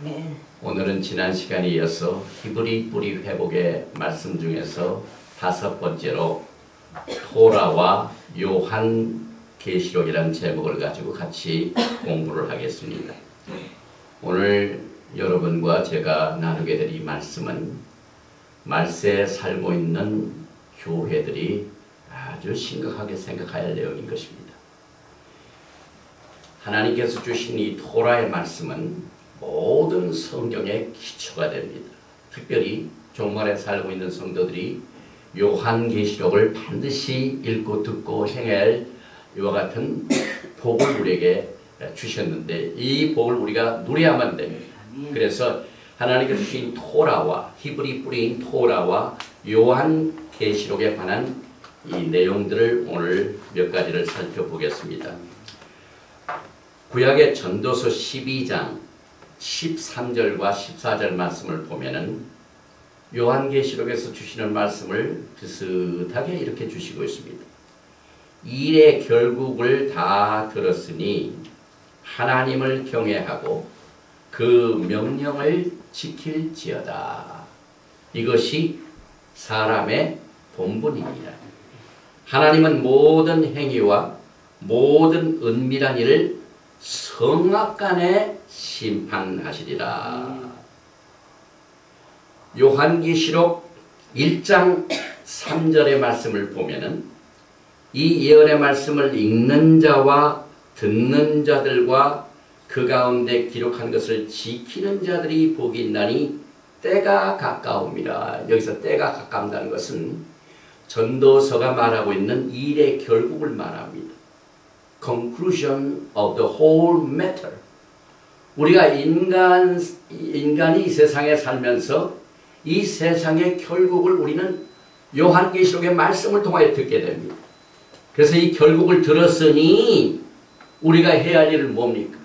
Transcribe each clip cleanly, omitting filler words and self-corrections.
네. 오늘은 지난 시간에 이어서 히브리 뿌리 회복의 말씀 중에서 5번째로 토라와 요한계시록이라는 제목을 가지고 같이 공부를 하겠습니다. 오늘 여러분과 제가 나누게 될 이 말씀은 말세에 살고 있는 교회들이 아주 심각하게 생각해야 할 내용인 것입니다. 하나님께서 주신 이 토라의 말씀은 모든 성경의 기초가 됩니다. 특별히 종말에 살고 있는 성도들이 요한계시록을 반드시 읽고 듣고 행해야 할 이와 같은 복을 우리에게 주셨는데 이 복을 우리가 누려야만 됩니다. 그래서 하나님께서 주신 토라와 히브리 뿌리인 토라와 요한계시록에 관한 이 내용들을 오늘 몇 가지를 살펴보겠습니다. 구약의 전도서 12장 13절과 14절 말씀을 보면은 요한계시록에서 주시는 말씀을 비슷하게 이렇게 주시고 있습니다. 일의 결국을 다 들었으니 하나님을 경외하고 그 명령을 지킬지어다. 이것이 사람의 본분이니라. 하나님은 모든 행위와 모든 은밀한 일을 성악간에 심판하시리라. 요한계시록 1장 3절의 말씀을 보면은 이 예언의 말씀을 읽는 자와 듣는 자들과 그 가운데 기록한 것을 지키는 자들이 복이 있나니 때가 가까움이라. 여기서 때가 가까운다는 것은 전도서가 말하고 있는 일의 결국을 말합니다. Conclusion of the whole matter. 우리가 인간이 이 세상에 살면서 이 세상의 결국을 우리는 요한계시록의 말씀을 통하여 듣게 됩니다. 그래서 이 결국을 들었으니 우리가 해야 할 일은 뭡니까?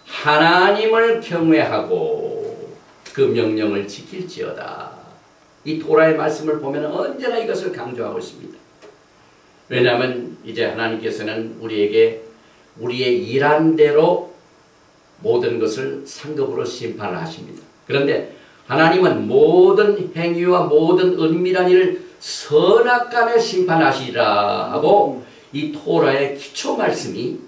하나님을 경외하고 그 명령을 지킬지어다. 이 토라의 말씀을 보면 언제나 이것을 강조하고 있습니다. 왜냐하면 이제 하나님께서는 우리에게 우리의 일한 대로 모든 것을 상급으로 심판을 하십니다. 그런데 하나님은 모든 행위와 모든 은밀한 일을 선악간에 심판하시리라 하고 이 토라의 기초 말씀이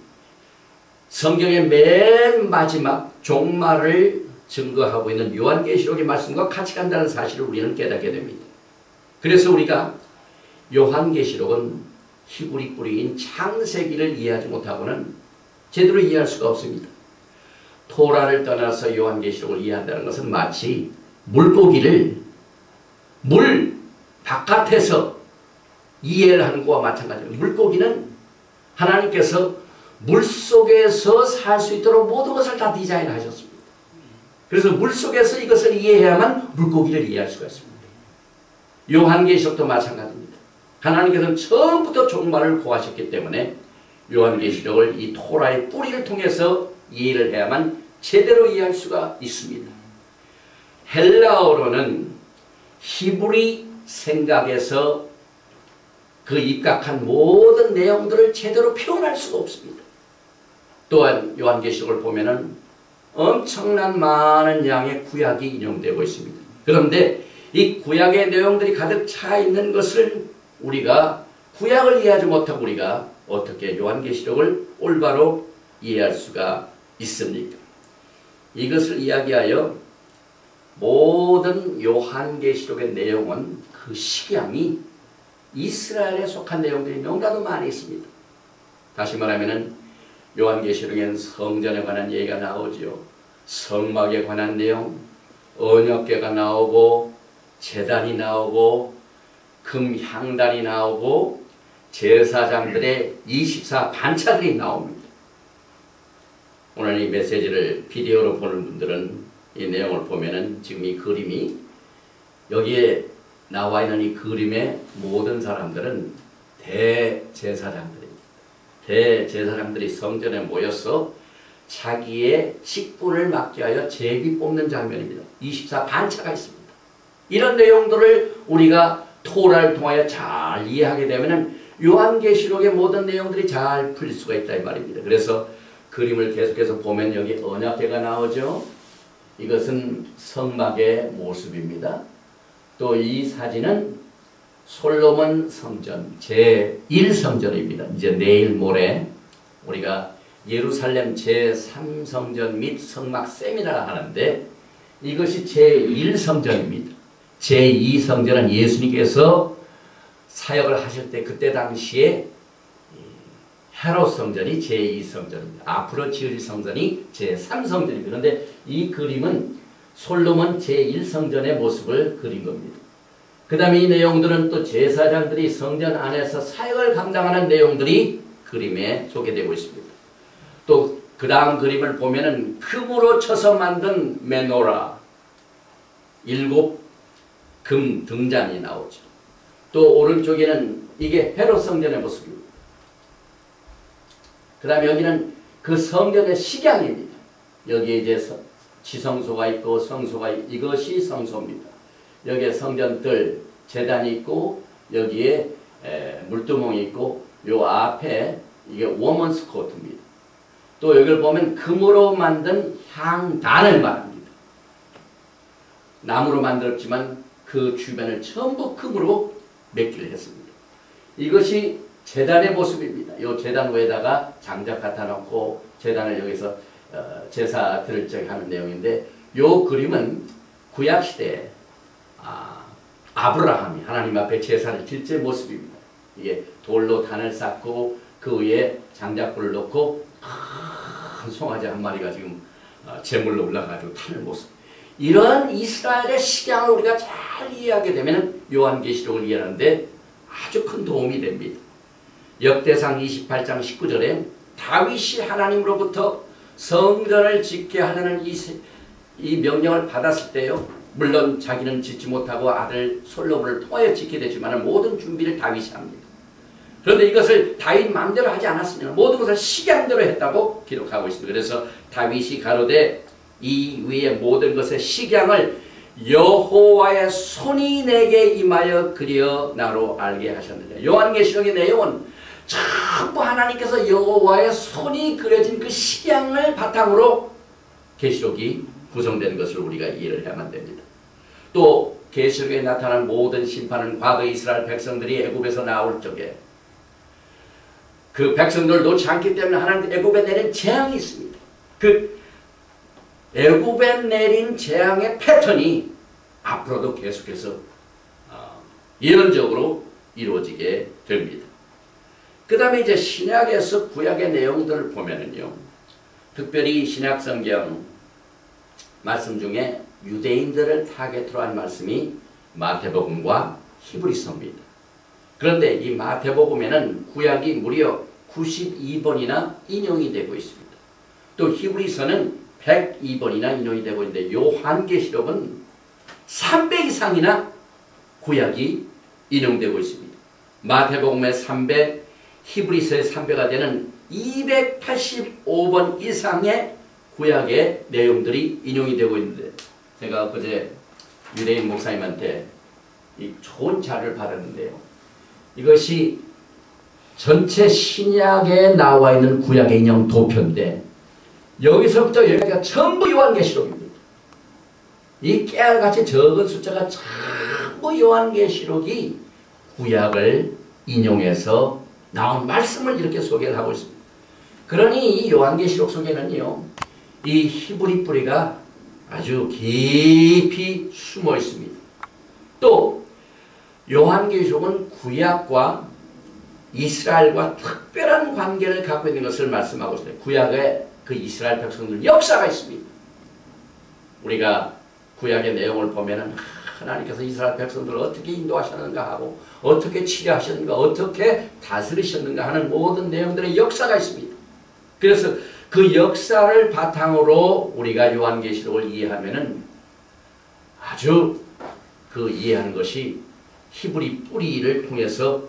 성경의 맨 마지막 종말을 증거하고 있는 요한계시록의 말씀과 같이 간다는 사실을 우리는 깨닫게 됩니다. 그래서 우리가 요한계시록은 히브리 뿌리인 창세기를 이해하지 못하고는 제대로 이해할 수가 없습니다. 토라를 떠나서 요한계시록을 이해한다는 것은 마치 물고기를 물 바깥에서 이해를 하는 것과 마찬가지입니다. 물고기는 하나님께서 물속에서 살 수 있도록 모든 것을 다 디자인하셨습니다. 그래서 물속에서 이것을 이해해야만 물고기를 이해할 수가 있습니다. 요한계시록도 마찬가지입니다. 하나님께서는 처음부터 종말을 고하셨기 때문에 요한계시록을 이 토라의 뿌리를 통해서 이해를 해야만 제대로 이해할 수가 있습니다. 헬라어로는 히브리 생각에서 그 입각한 모든 내용들을 제대로 표현할 수가 없습니다. 또한 요한계시록을 보면은 엄청난 많은 양의 구약이 인용되고 있습니다. 그런데 이 구약의 내용들이 가득 차 있는 것을 우리가 구약을 이해하지 못하고 우리가 어떻게 요한계시록을 올바로 이해할 수가 있습니까? 이것을 이야기하여 모든 요한계시록의 내용은 그 식양이 이스라엘에 속한 내용들이 너무나도 많이 있습니다. 다시 말하면 요한계시록에는 성전에 관한 얘기가 나오죠. 성막에 관한 내용, 언약궤가 나오고 제단이 나오고 금향단이 나오고 제사장들의 24 반차들이 나옵니다. 오늘 이 메시지를 비디오로 보는 분들은 이 내용을 보면은 지금 이 그림이 여기에 나와 있는 이 그림의 모든 사람들은 대제사장들입니다. 대제사장들이 성전에 모여서 자기의 직분을 맡기 하여 제비 뽑는 장면입니다. 24 반차가 있습니다. 이런 내용들을 우리가 토라를 통하여 잘 이해하게 되면 요한계시록의 모든 내용들이 잘 풀릴 수가 있다 이 말입니다. 그래서 그림을 계속해서 보면 여기 언약궤가 나오죠. 이것은 성막의 모습입니다. 또 이 사진은 솔로몬 성전 제1성전입니다. 이제 내일 모레 우리가 예루살렘 제3성전 및 성막 세미나를 하는데 이것이 제1성전입니다. 제2성전은 예수님께서 사역을 하실 때 그때 당시에 헤롯 성전이 제2성전입니다. 앞으로 지을 성전이 제3성전입니다. 그런데 이 그림은 솔로몬 제1성전의 모습을 그린 겁니다. 그 다음에 이 내용들은 또 제사장들이 성전 안에서 사역을 감당하는 내용들이 그림에 소개되고 있습니다. 또 그 다음 그림을 보면은 금으로 쳐서 만든 메노라 7 금 등잔이 나오죠. 또 오른쪽에는 이게 헤롯 성전의 모습입니다. 그 다음에 여기는 그 성전의 식양입니다. 여기에 이제 지성소가 있고 성소가 이것이 성소입니다. 여기에 성전들 제단이 있고 여기에 물두멍이 있고 요 앞에 이게 워먼스 코트입니다. 또 여기를 보면 금으로 만든 향단을 말합니다. 나무로 만들었지만 그 주변을 전부 금으로 맺기를 했습니다. 이것이 제단의 모습입니다. 이 제단 위에다가 장작 갖다 놓고 제단을 여기서 제사 드릴 적에 하는 내용인데 이 그림은 구약시대에 아브라함이 하나님 앞에 제사를 질 때 모습입니다. 이게 돌로 단을 쌓고 그 위에 장작불을 놓고 큰 송아지 한 마리가 지금 제물로 올라가지고 타는 모습. 이런 이스라엘의 식양을 우리가 잘 이해하게 되면 요한계시록을 이해하는데 아주 큰 도움이 됩니다. 역대상 28장 19절에 다윗이 하나님으로부터 성전을 짓게 하려는 이 명령을 받았을 때요. 물론 자기는 짓지 못하고 아들 솔로몬을 통하여 짓게 되지만 모든 준비를 다윗이 합니다. 그런데 이것을 다윗 마음대로 하지 않았으면 모든 것을 식양대로 했다고 기록하고 있습니다. 그래서 다윗이 가로되 이 위에 모든 것의 식양을 여호와의 손이 내게 임하여 그리어 나로 알게 하셨느니라. 요한계시록의 내용은 전부 하나님께서 여호와의 손이 그려진 그 식양을 바탕으로 계시록이 구성된 것을 우리가 이해를 해야만 됩니다. 또 계시록에 나타난 모든 심판은 과거 이스라엘 백성들이 애굽에서 나올 적에 그 백성들을 놓지 않기 때문에 하나님 애굽에 내린 재앙이 있습니다. 그 애굽에 내린 재앙의 패턴이 앞으로도 계속해서 예언적으로 이루어지게 됩니다. 그 다음에 이제 신약에서 구약의 내용들을 보면은요, 특별히 신약성경 말씀 중에 유대인들을 타겟으로 한 말씀이 마태복음과 히브리서입니다. 그런데 이 마태복음에는 구약이 무려 92번이나 인용이 되고 있습니다. 또 히브리서는 102번이나 인용이 되고 있는데 요한계시록은 300 이상이나 구약이 인용되고 있습니다. 마태복음의 300, 히브리서의 300가 되는 285번 이상의 구약의 내용들이 인용이 되고 있는데 제가 어제 유대인 목사님한테 이 좋은 자료를 받았는데요. 이것이 전체 신약에 나와 있는 구약의 인용 도표인데 여기서부터 여기가 전부 요한계시록입니다. 이 깨알같이 적은 숫자가 전부 요한계시록이 구약을 인용해서 나온 말씀을 이렇게 소개를 하고 있습니다. 그러니 이 요한계시록 속에는요, 이 히브리 뿌리가 아주 깊이 숨어 있습니다. 또 요한계시록은 구약과 이스라엘과 특별한 관계를 갖고 있는 것을 말씀하고 있습니다. 구약에 그 이스라엘 백성들 역사가 있습니다. 우리가 구약의 내용을 보면은 하나님께서 이스라엘 백성들을 어떻게 인도하셨는가 하고 어떻게 치료하셨는가 어떻게 다스리셨는가 하는 모든 내용들의 역사가 있습니다. 그래서 그 역사를 바탕으로 우리가 요한계시록을 이해하면은 아주 그 이해하는 것이 히브리 뿌리를 통해서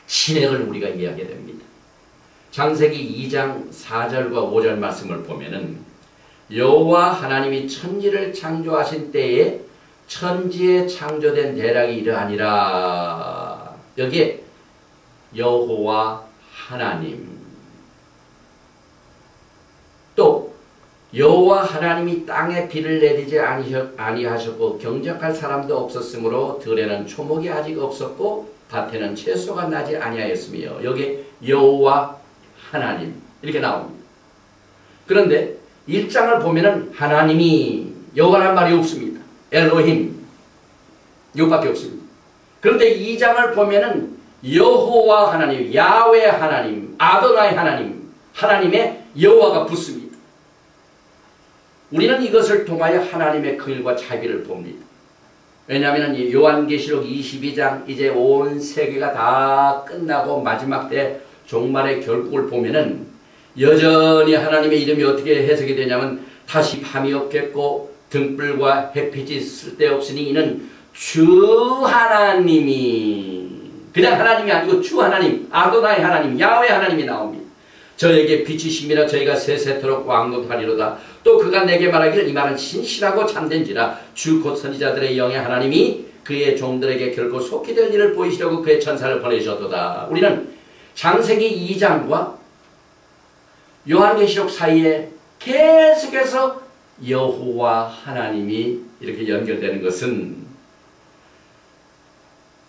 진행을 우리가 이해하게 됩니다. 창세기 2장 4절과 5절 말씀을 보면은 여호와 하나님이 천지를 창조하신 때에 천지에 창조된 대략이 이러하니라. 여기에 여호와 하나님, 또 여호와 하나님이 땅에 비를 내리지 아니하셨고 경작할 사람도 없었으므로 들에는 초목이 아직 없었고 밭에는 채소가 나지 아니하였으며 여기에 여호와 하나님 이렇게 나옵니다. 그런데 1장을 보면은 하나님이 여호와라는 말이 없습니다. 엘로힘 이것밖에 없습니다. 그런데 2장을 보면은 여호와 하나님, 야훼 하나님, 아도나이 하나님, 하나님의 여호와가 붙습니다. 우리는 이것을 통하여 하나님의 긍휼과 자비를 봅니다. 왜냐하면 요한계시록 22장 이제 온 세계가 다 끝나고 마지막 때 종말의 결국을 보면은 여전히 하나님의 이름이 어떻게 해석이 되냐면 다시 밤이 없겠고 등불과 햇빛이 쓸데없으니 이는 주 하나님이 그냥 하나님이 아니고 주 하나님, 아도나이 하나님, 야훼 하나님이 나옵니다. 저에게 빛이심이라 저희가 세세토록 왕노하리로다. 또 그가 내게 말하기를 이 말은 신실하고 참된지라 주 곧 선지자들의 영의 하나님이 그의 종들에게 결코 속히 될 일을 보이시려고 그의 천사를 보내셨도다. 우리는 창세기 2장과 요한계시록 사이에 계속해서 여호와 하나님이 이렇게 연결되는 것은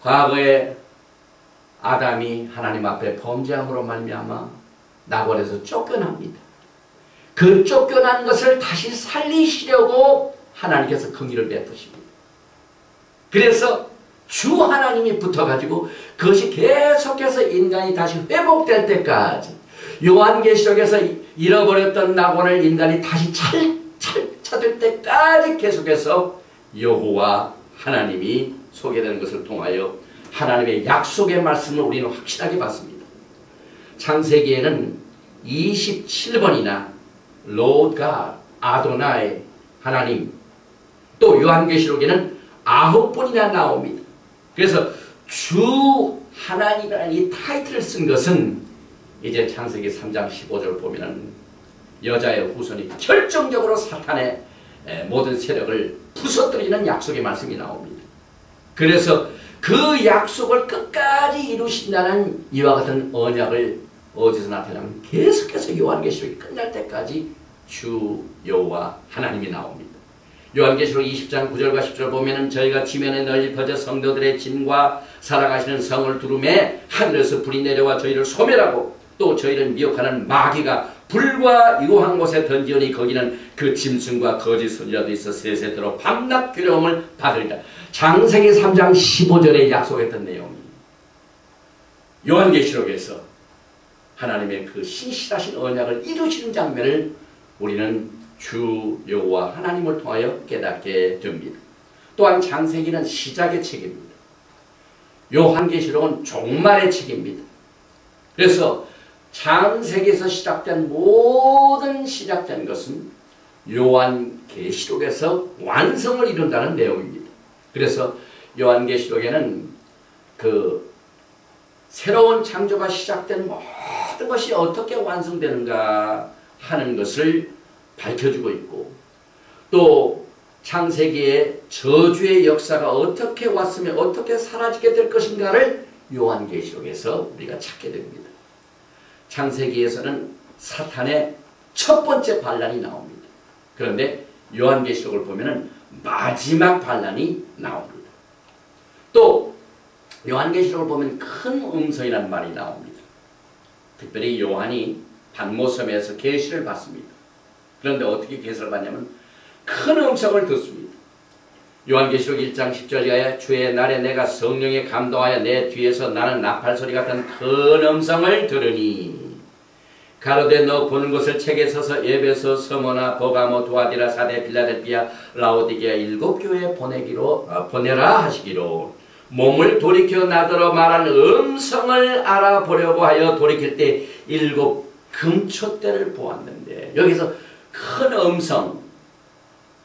과거에 아담이 하나님 앞에 범죄함으로 말미암아 낙원에서 쫓겨납니다. 그 쫓겨난 것을 다시 살리시려고 하나님께서 긍휼을 베푸십니다. 그래서 주 하나님이 붙어가지고 그것이 계속해서 인간이 다시 회복될 때까지 요한계시록에서 잃어버렸던 낙원을 인간이 다시 찾을 때까지 계속해서 여호와 하나님이 소개되는 것을 통하여 하나님의 약속의 말씀을 우리는 확실하게 받습니다. 창세기에는 27번이나 Lord God, 아도나이 하나님, 또 요한계시록에는 9번이나 나옵니다. 그래서 주 하나님이라는 이 타이틀을 쓴 것은 이제 창세기 3장 15절 보면은 여자의 후손이 결정적으로 사탄의 모든 세력을 부서뜨리는 약속의 말씀이 나옵니다. 그래서 그 약속을 끝까지 이루신다는 이와 같은 언약을 어디서 나타나면 계속해서 요한계시록이 끝날 때까지 주 여호와 하나님이 나옵니다. 요한계시록 20장 9절과 10절 보면은 저희가 지면에 널리 퍼져 성도들의 진과 살아가시는 성을 두루매 하늘에서 불이 내려와 저희를 소멸하고 또 저희를 미혹하는 마귀가 불과 유황 곳에 던지오니 거기는 그 짐승과 거짓 선지자도 있어 세세토록 밤낮 괴로움을 받으리라. 창세기 3장 15절에 약속했던 내용이 요한계시록에서 하나님의 그 신실하신 언약을 이루시는 장면을 우리는 주 여호와 하나님을 통하여 깨닫게 됩니다. 또한 창세기는 시작의 책입니다. 요한계시록은 종말의 책입니다. 그래서 창세기에서 시작된 모든 시작된 것은 요한계시록에서 완성을 이룬다는 내용입니다. 그래서 요한계시록에는 그 새로운 창조가 시작된 모든 것이 어떻게 완성되는가 하는 것을 밝혀주고 있고 또 창세기의 저주의 역사가 어떻게 왔으면 어떻게 사라지게 될 것인가를 요한계시록에서 우리가 찾게 됩니다. 창세기에서는 사탄의 첫 번째 반란이 나옵니다. 그런데 요한계시록을 보면은 마지막 반란이 나옵니다. 또 요한계시록을 보면 큰 음성이라는 말이 나옵니다. 특별히 요한이 pat모섬에서 계시를 받습니다. 그런데 어떻게 계시를 받냐면 큰 음성을 듣습니다. 요한계시록 1장 10절 이하에 주의 날에 내가 성령에 감동하여 내 뒤에서 나는 나팔소리 같은 큰 음성을 들으니 가로되 너 보는 것을 책에 써서 에베소, 서머나, 버가모, 두아디라, 사데, 빌라델피아, 라오디게아 7교회에 보내라 하시기로 몸을 돌이켜 나더러 말한 음성을 알아보려고 하여 돌이킬 때 7 금초대를 보았는데 여기서 큰 음성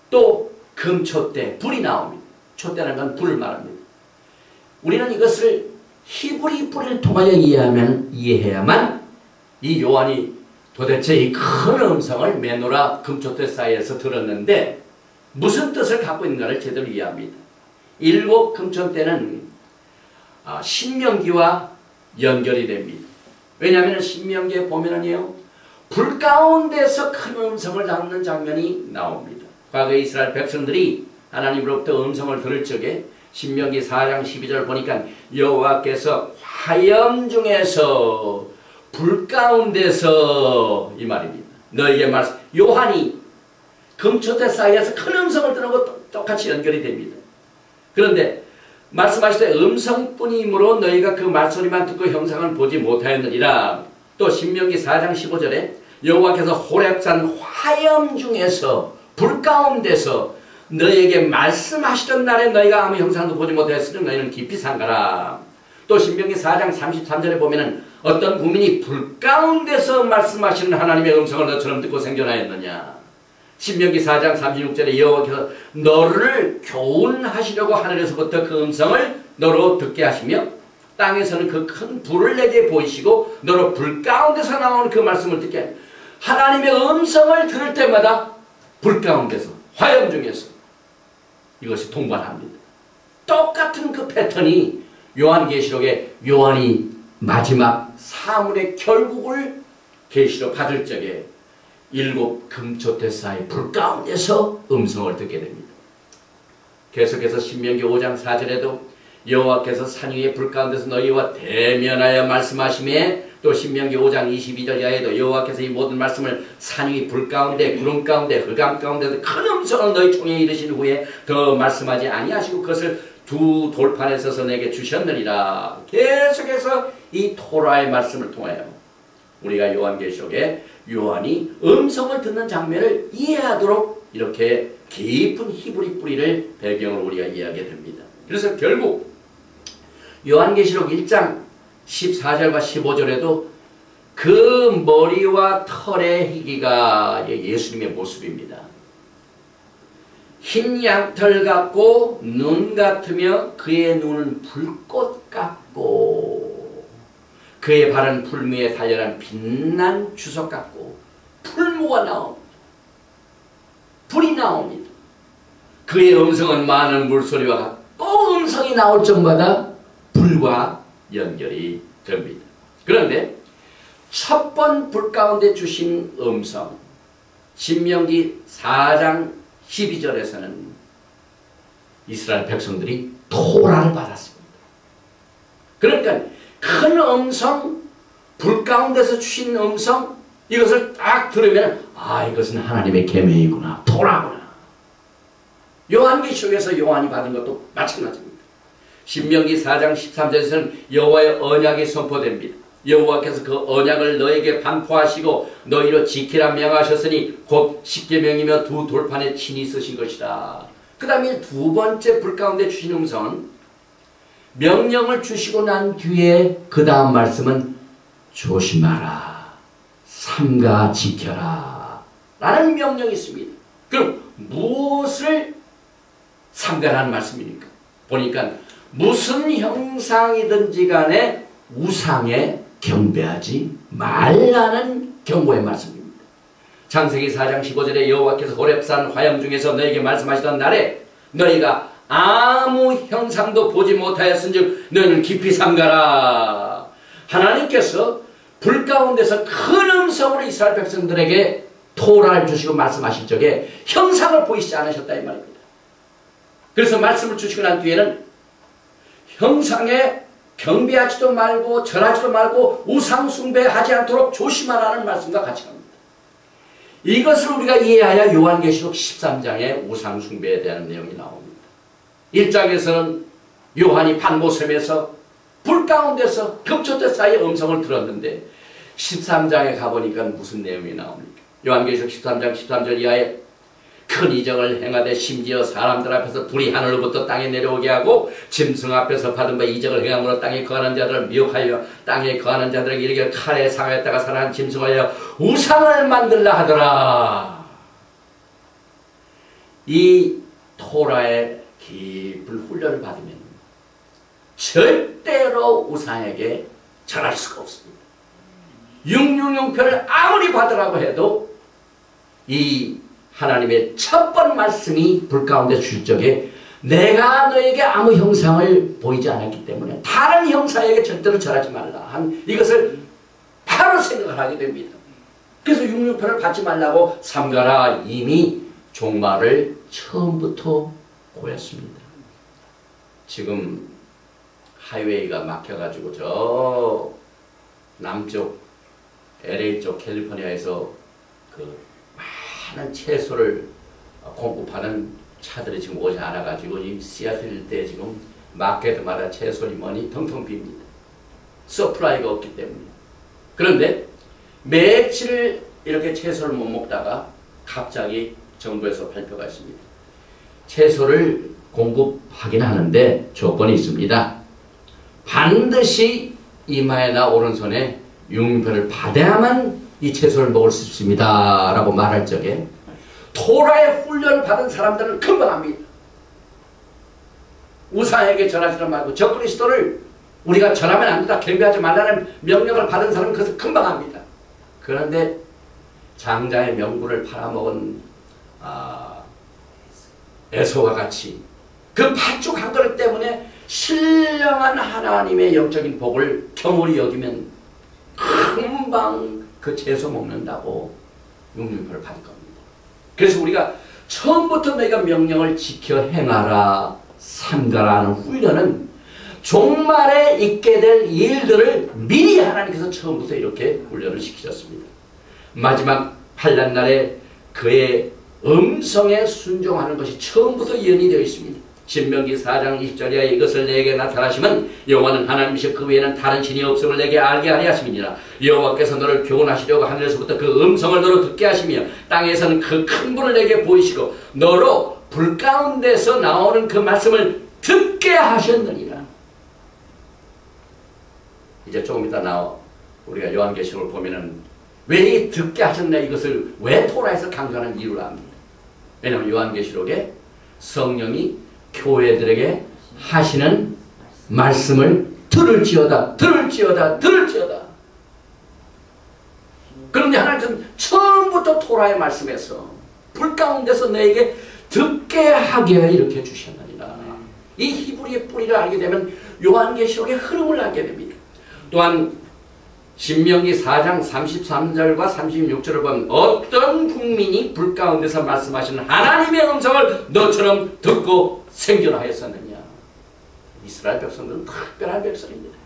또 금초대 불이 나옵니다. 촛대라는 건 불을 말합니다. 우리는 이것을 히브리 불을 통하여 이해해야만 이 요한이 도대체 이 큰 음성을 메노라 금초대 사이에서 들었는데 무슨 뜻을 갖고 있는가를 제대로 이해합니다. 7 금초대는 신명기와 연결이 됩니다. 왜냐하면 신명기에 보면은요 불 가운데서 큰 음성을 듣는 장면이 나옵니다. 과거 이스라엘 백성들이 하나님으로부터 음성을 들을 적에 신명기 4장 12절 보니까 여호와께서 화염 중에서 불 가운데서 이 말입니다. 너에게 말씀 요한이 금초대 사이에서 큰 음성을 들은 것과 똑같이 연결이 됩니다. 그런데 말씀하실 때 음성뿐이므로 너희가 그 말소리만 듣고 형상을 보지 못하였느니라. 또 신명기 4장 15절에 여호와께서 호렙산 화염 중에서 불 가운데서 너희에게 말씀하시던 날에 너희가 아무 형상도 보지 못하였으니 너희는 깊이 상가라. 또 신명기 4장 33절에 보면은 어떤 국민이 불 가운데서 말씀하시는 하나님의 음성을 너처럼 듣고 생존하였느냐. 신명기 4장 36절에 여호와께서 너를 교훈하시려고 하늘에서부터 그 음성을 너로 듣게 하시며 땅에서는 그 큰 불을 내게 보이시고 너로 불 가운데서 나오는 그 말씀을 듣게 하시며 하나님의 음성을 들을 때마다 불 가운데서 화염 중에서 이것이 동반합니다. 똑같은 그 패턴이 요한계시록에 요한이 마지막 사물의 결국을 계시로 받을 적에 7 금초대 사이 불 가운데서 음성을 듣게 됩니다. 계속해서 신명기 5장 4절에도 여호와께서 산 위에 불 가운데서 너희와 대면하여 말씀하시매 또 신명기 5장 22절 이하에도 여호와께서 이 모든 말씀을 산 위 불 가운데 구름 가운데 흑암 가운데서 큰 음성을 너희 총에 이르신 후에 더 말씀하지 아니하시고 그것을 두 돌판에 서서 내게 주셨느니라. 계속해서 이 토라의 말씀을 통하여 우리가 요한계시록에 요한이 음성을 듣는 장면을 이해하도록 이렇게 깊은 히브리 뿌리를 배경으로 우리가 이해하게 됩니다. 그래서 결국 요한계시록 1장 14절과 15절에도 그 머리와 털의 희기가 예수님의 모습입니다. 흰 양털 같고 눈 같으며 그의 눈은 불꽃 같고 그의 발은 풀 위에 달려난 빛난 주석 같고 풀무가 나옵니다. 불이 나옵니다. 그의 음성은 많은 물소리와 같고 음성이 나올 적마다 불과 연결이 됩니다. 그런데 첫 번 불 가운데 주신 음성 신명기 4장 12절에서는 이스라엘 백성들이 토라를 받았습니다. 그러니까 큰 음성, 불 가운데서 주신 음성 이것을 딱 들으면 아 이것은 하나님의 계명이구나, 토라구나. 요한계시록에서 요한이 받은 것도 마찬가지입니다. 신명기 4장 13절에서는 여호와의 언약이 선포됩니다. 여호와께서 그 언약을 너에게 반포하시고 너희로 지키라 명하셨으니 곧 십계명이며 두 돌판에 친히 쓰신 것이다. 그 다음에 두 번째 불 가운데 주신 음성은 명령을 주시고 난 뒤에 그 다음 말씀은 조심하라, 삼가 지켜라 라는 명령이 있습니다. 그럼 무엇을 삼가라는 말씀입니까? 보니까 무슨 형상이든지 간에 우상에 경배하지 말라는 경고의 말씀입니다. 창세기 4장 15절에 여호와께서 호렙산 화염 중에서 너에게 말씀하시던 날에 너희가 아무 형상도 보지 못하였은즉 너희는 깊이 삼가라. 하나님께서 불 가운데서 큰 음성으로 이스라엘 백성들에게 토라를 주시고 말씀하실 적에 형상을 보이시지 않으셨다 이 말입니다. 그래서 말씀을 주시고 난 뒤에는 형상에 경배하지도 말고 절하지도 말고 우상 숭배하지 않도록 조심하라는 말씀과 같이 갑니다. 이것을 우리가 이해하여 요한계시록 13장에 우상 숭배에 대한 내용이 나옵니다. 1장에서는 요한이 반모섬에서 불 가운데서 금초대 사이의 음성을 들었는데 13장에 가보니까 무슨 내용이 나옵니까? 요한계시록 13장 13절 이하에 큰 이적을 행하되 심지어 사람들 앞에서 불이 하늘로부터 땅에 내려오게 하고 짐승 앞에서 받은 바 이적을 행함으로 땅에 거하는 자들을 미혹하여 땅에 거하는 자들에게 이르기를 칼에 상하였다가 살아난 짐승하여 우상을 만들라 하더라. 이 토라의 깊은 훈련을 받으면 절대로 우상에게 절할 수가 없습니다. 육육용표를 아무리 받으라고 해도 이 하나님의 첫 번 말씀이 불 가운데 주실 적에 내가 너에게 아무 형상을 보이지 않았기 때문에 다른 형상에게 절대로 절하지 말라 한 이것을 바로 생각을 하게 됩니다. 그래서 육류편을 받지 말라고 삼가라 이미 종말을 처음부터 고했습니다. 지금 하이웨이가 막혀가지고 저 남쪽 LA 쪽 캘리포니아에서 그 많은 채소를 공급하는 차들이 지금 오지 않아가지고 이 시애틀 일대에 지금 마켓마다 채소니 뭐니 텅텅 빕니다. 서플라이가 없기 때문에. 그런데 며칠 이렇게 채소를 못 먹다가 갑자기 정부에서 발표가 있습니다. 채소를 공급하긴 하는데 조건이 있습니다. 반드시 이마에나 오른손에 육류편을 받아야만 이 채소를 먹을 수 있습니다. 라고 말할 적에 토라의 훈련을 받은 사람들은 금방 합니다. 우상에게 전하지 말고 적그리스도를 우리가 전하면 안 된다, 경배하지 말라는 명령을 받은 사람은 그것을 금방 합니다. 그런데 장자의 명분을 팔아먹은 에서와 같이 그 팥죽 한 그릇 때문에 신령한 하나님의 영적인 복을 경홀히 여기면 금방 그 채소 먹는다고 육류편을 받을 겁니다. 그래서 우리가 처음부터 너희가 명령을 지켜 행하라 삼가라 하는 훈련은 종말에 있게 될 일들을 미리 하나님께서 처음부터 이렇게 훈련을 시키셨습니다. 마지막 환난 날에 그의 음성에 순종하는 것이 처음부터 예언이 되어 있습니다. 신명기 4장 20절에 이것을 내게 나타나시면 여호와는 하나님이시여 그 외에는 다른 신이 없음을 내게 알게 하려 하심이니라. 여호와께서 너를 교훈하시려고 하늘에서부터 그 음성을 너로 듣게 하시며 땅에서는 그 큰 불을 내게 보이시고 너로 불 가운데서 나오는 그 말씀을 듣게 하셨느니라. 이제 조금 이따 우리가 요한계시록을 보면은 왜 이 듣게 하셨나 이것을 왜 토라에서 강조하는 이유를 압니다. 왜냐하면 요한계시록에 성령이 교회들에게 하시는 말씀을 들을지어다. 그런데 하나님은 처음부터 토라의 말씀에서 불 가운데서 너에게 듣게 하게 이렇게 주셨느니라. 이 히브리의 뿌리를 알게 되면 요한계시록의 흐름을 알게 됩니다. 또한 신명기 4장 33절과 36절을 보면 어떤 국민이 불 가운데서 말씀하시는 하나님의 음성을 너처럼 듣고 생존하였었느냐. 이스라엘 백성들은 특별한 백성입니다.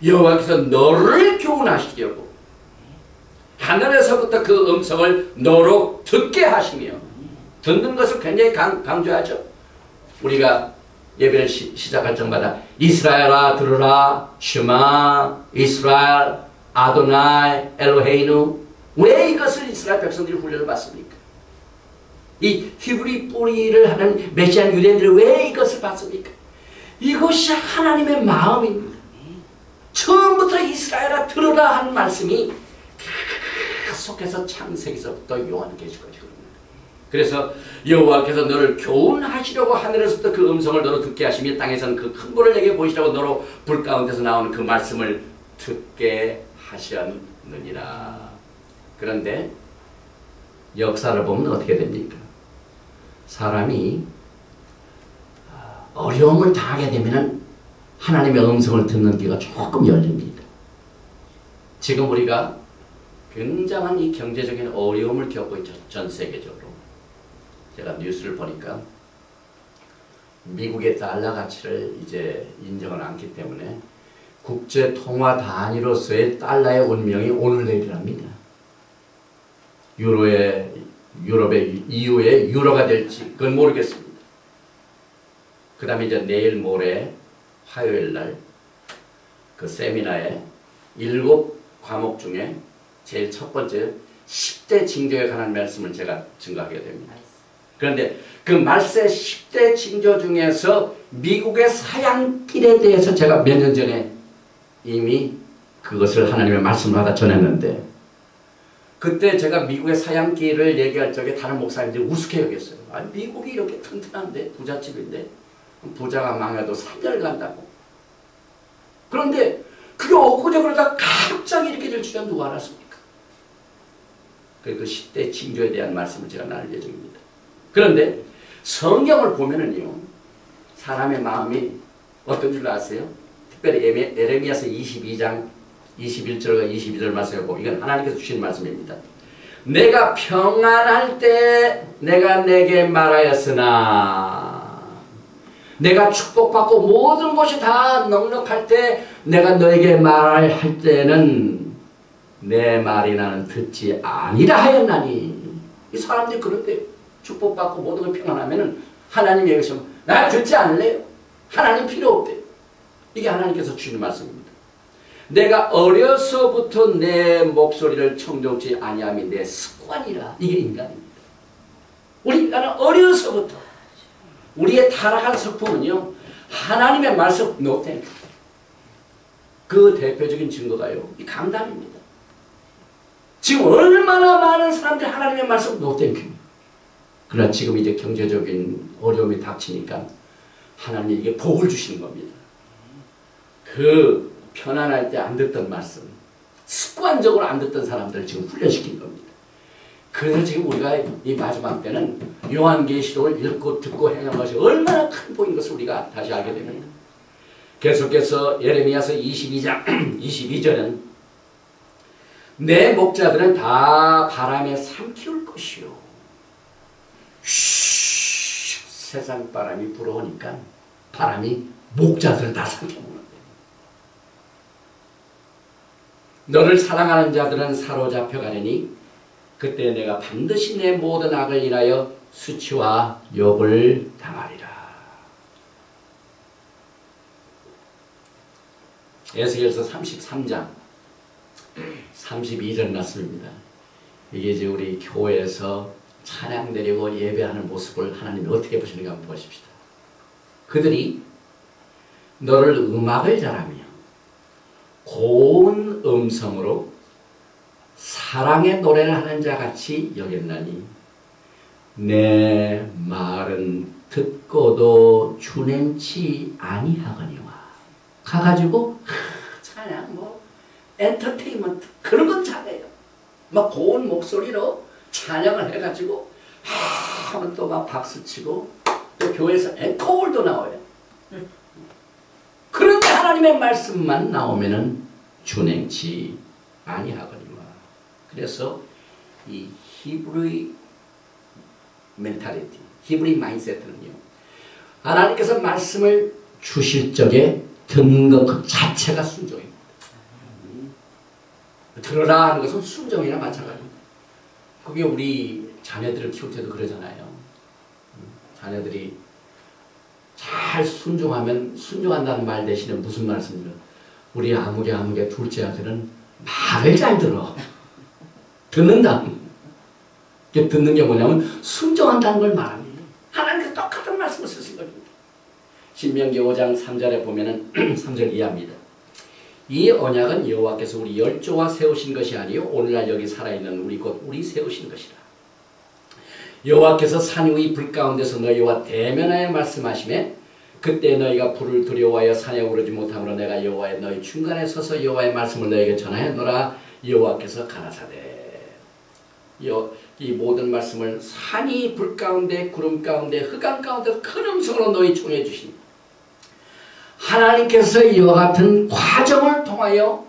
여호와께서 너를 교훈하시려고 하늘에서부터 그 음성을 너로 듣게 하시며 듣는 것을 굉장히 강조하죠. 우리가 예배를 시작할 적마다 이스라엘아 들으라 슈마 이스라엘 아도나이 엘로헤이누. 왜 이것을 이스라엘 백성들이 훈련을 받습니까? 이 히브리 뿌리를 하는 메시안 유대인들이 왜 이것을 받습니까? 이것이 하나님의 마음입니다. 처음부터 이스라엘아 들으라 하는 말씀이 계속해서 창세기서부터 요한계시록까지 그럽니다. 그래서 여호와께서 너를 교훈하시려고 하늘에서부터 그 음성을 너로 듣게 하시며 땅에서는 그 큰 불을 내게 보이시라고 너로 불 가운데서 나오는 그 말씀을 듣게 하셨느니라. 그런데 역사를 보면 어떻게 됩니까? 사람이 어려움을 당하게 되면 하나님의 음성을 듣는 귀가 조금 열립니다. 지금 우리가 굉장한 이 경제적인 어려움을 겪고 있죠. 전 세계적으로. 제가 뉴스를 보니까 미국의 달러 가치를 이제 인정을 않기 때문에 국제 통화 단위로서의 달러의 운명이 오늘 내일이랍니다. 유럽의 이후에 유로가 될지 그건 모르겠습니다. 그 다음에 이제 내일 모레 화요일 날 그 세미나에 7과목 중에 제일 첫 번째 10대 징조에 관한 말씀을 제가 증거하게 됩니다. 그런데 그 말세 10대 징조 중에서 미국의 사양길에 대해서 제가 몇 년 전에 이미 그것을 하나님의 말씀을 하다 전했는데 그때 제가 미국의 사양길을 얘기할 적에 다른 목사님들이 우습게 여겼어요. 아니 미국이 이렇게 튼튼한데 부잣집인데 부자가 망해도 3년 간다고. 그런데 그게 엊그제 그러다 갑자기 이렇게 될 줄은 누가 알았습니까? 그 10대 징조에 대한 말씀을 제가 나눌 예정입니다. 그런데 성경을 보면은요, 사람의 마음이 어떤 줄 아세요? 특별히 에레미야서 22장 21절과 22절 말씀을 보고 이건 하나님께서 주신 말씀입니다. 내가 평안할 때 내가 내게 말하였으나 내가 축복받고 모든 것이 다 넉넉할 때 내가 너에게 말할 때는 내 말이 나는 듣지 아니라 하였나니. 이 사람들이 그런데 축복받고 모든 걸 평안하면은 하나님 얘기하시면 나 듣지 않을래요. 하나님 필요 없대요. 이게 하나님께서 주시는 말씀입니다. 내가 어려서부터 내 목소리를 청종치 아니함이 내 습관이라. 이게 인간입니다. 우리 인간은 어려서부터 우리의 타락한 성품은요 하나님의 말씀 노탱. 그 대표적인 증거가요 이 강단입니다. 지금 얼마나 많은 사람들이 하나님의 말씀 노탱. 그러나 지금 이제 경제적인 어려움이 닥치니까 하나님이 이게 복을 주시는 겁니다. 그 편안할 때 안 듣던 말씀, 습관적으로 안 듣던 사람들을 지금 훈련시킨 겁니다. 그래서 지금 우리가 이 마지막 때는 요한계시록을 읽고 듣고 행한 것이 얼마나 큰 복인 것을 우리가 다시 알게 됩니다. 계속해서 예레미야서 22장 22절은 내 목자들은 다 바람에 삼키울 것이요. 세상 바람이 불어오니까 바람이 목자들을 다 삼켜먹는다. 너를 사랑하는 자들은 사로잡혀 가려니 그때 내가 반드시 내 모든 악을 인하여 수치와 욕을 당하리라. 에스겔서 33장 32절 말씀입니다. 이게 이제 우리 교회에서 찬양 드리고 예배하는 모습을 하나님이 어떻게 보시는가 한번 보십시다. 그들이 너를 음악을 잘하며 고운 음성으로 사랑의 노래를 하는 자 같이 여겼나니 내 말은 듣고도 준행치 아니하거니와. 가가지고 찬양 뭐 엔터테인먼트 그런 건 잘해요. 막 고운 목소리로 찬양을 해가지고 하면 또 막 박수치고 또 교회에서 앵콜도 나와요. 그런데 하나님의 말씀만 나오면은 준행치 아니하거니와. 그래서 이 히브리 멘탈리티, 히브리 마인드셋은요 하나님께서 말씀을 주실 적에 듣는 것 그 자체가 순종입니다. 들어라 하는 것은 순종이나 마찬가지입니다. 그게 우리 자녀들을 키울 때도 그러잖아요. 자녀들이 잘 순종하면 순종한다는 말 대신에 무슨 말씀이죠? 우리 아무개 둘째 아들은 말을 잘 들어. 듣는다. 듣는 게 뭐냐면 순종한다는 걸 말합니다. 하나님께서 똑같은 말씀을 쓰신 겁니다. 신명기 5장 3절에 보면은 3절 이하입니다. 이 언약은 여호와께서 우리 열조와 세우신 것이 아니요 오늘날 여기 살아있는 우리 곧 우리 세우신 것이라. 여호와께서 산 위 불 가운데서 너희와 대면하여 말씀하시매 그때 너희가 불을 두려워하여 산에 오르지 못하므로 내가 여호와의 너희 중간에 서서 여호와의 말씀을 너희에게 전하였노라. 여호와께서 가라사대. 이 모든 말씀을 산이 불 가운데 구름 가운데 흑암 가운데서 큰 음성으로 너희 총해 주신 하나님께서 이와 같은 과정을 통하여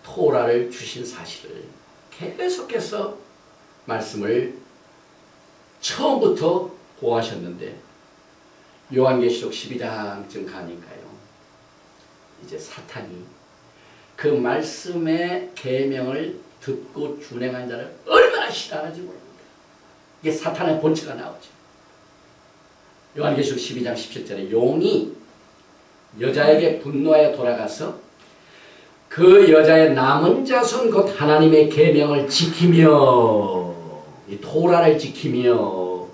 토라를 주신 사실을 계속해서 말씀을 처음부터 보호하셨는데 요한계시록 12장쯤 가니까요 이제 사탄이 그 말씀의 계명을 듣고 준행한 자를 얼마나 싫어하는지 모릅니다. 이게 사탄의 본체가 나오죠. 요한계시록 12장 17절에 용이 여자에게 분노하여 돌아가서 그 여자의 남은 자손 곧 하나님의 계명을 지키며 이 토라를 지키며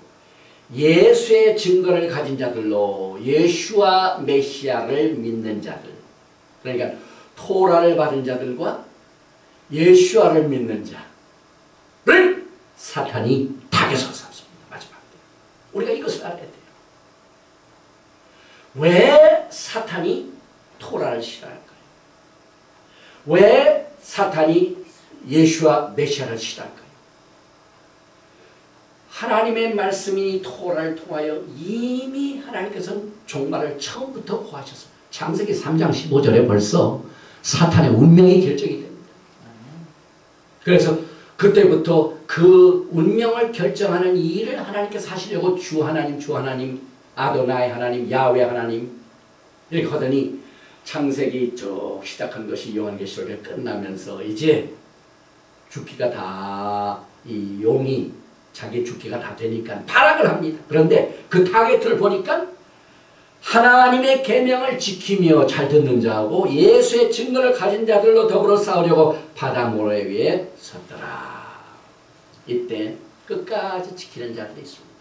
예수의 증거를 가진 자들로 예수와 메시아를 믿는 자들, 그러니까 토라를 받은 자들과 예수와를 믿는 자를 사탄이 타겟으로 삼습니다. 마지막에 우리가 이것을 알아야 돼요. 왜 사탄이 토라를 싫어할까요? 왜 사탄이 예수와 메시아를 싫어할까요? 하나님의 말씀이 토라를 통하여 이미 하나님께서는 종말을 처음부터 구하셨습니다. 창세기 3장 15절에 벌써 사탄의 운명이 결정이 됩니다. 그래서 그때부터 그 운명을 결정하는 이 일을 하나님께서 하시려고 주 하나님, 아도나이 하나님, 야훼 하나님 이렇게 하더니 창세기 쭉 시작한 것이 요한계시록에 끝나면서 이제 죽기가 다 이 용이 자기 죽기가 다 되니까 타락을 합니다. 그런데 그 타겟을 보니까 하나님의 계명을 지키며 잘 듣는 자하고 예수의 증거를 가진 자들로 더불어 싸우려고 바다 모래 위에 섰더라. 이때 끝까지 지키는 자들이 있습니다.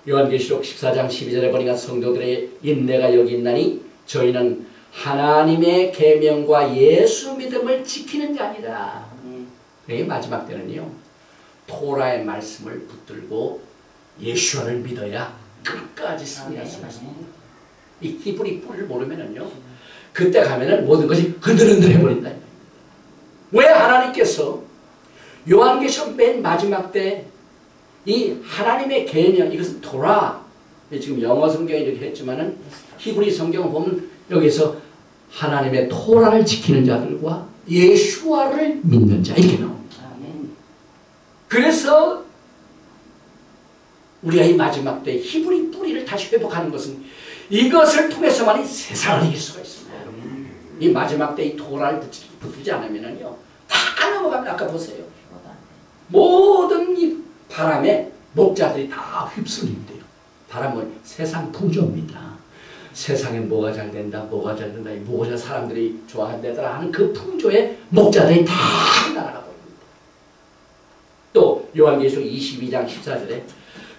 요한계시록 14장 12절에 보니까 성도들의 인내가 여기 있나니 저희는 하나님의 계명과 예수 믿음을 지키는 자니라. 마지막 때는요. 토라의 말씀을 붙들고 예수를 믿어야 끝까지 승리할 수가 있습니다. 이 히브리 뿌리를 모르면은요. 그때 가면은 모든 것이 흔들흔들 해버린다. 왜 하나님께서 요한계시록 맨 마지막 때 이 하나님의 계명, 이것은 토라, 지금 영어 성경에 이렇게 했지만은 히브리 성경을 보면 여기서 하나님의 토라를 지키는 자들과 예수와를 믿는 자 이렇게 나옵니다. 그래서 우리가 이 마지막 때 히브리 뿌리를 다시 회복하는 것은 이것을 통해서만이 세상을 이길 수가 있습니다. 이 마지막 때 이 토라를 붙이지 않으면요 다 넘어갑니다. 아까 보세요. 모든 이 바람에 목자들이 다 휩쓸린대요. 바람은 세상 풍조입니다. 세상에 뭐가 잘 된다, 뭐가 잘 된다, 뭐가 사람들이 좋아한다더라 하는 그 풍조에 목자들이 다 날아가 버립니다. 또 요한계시록 22장 14절에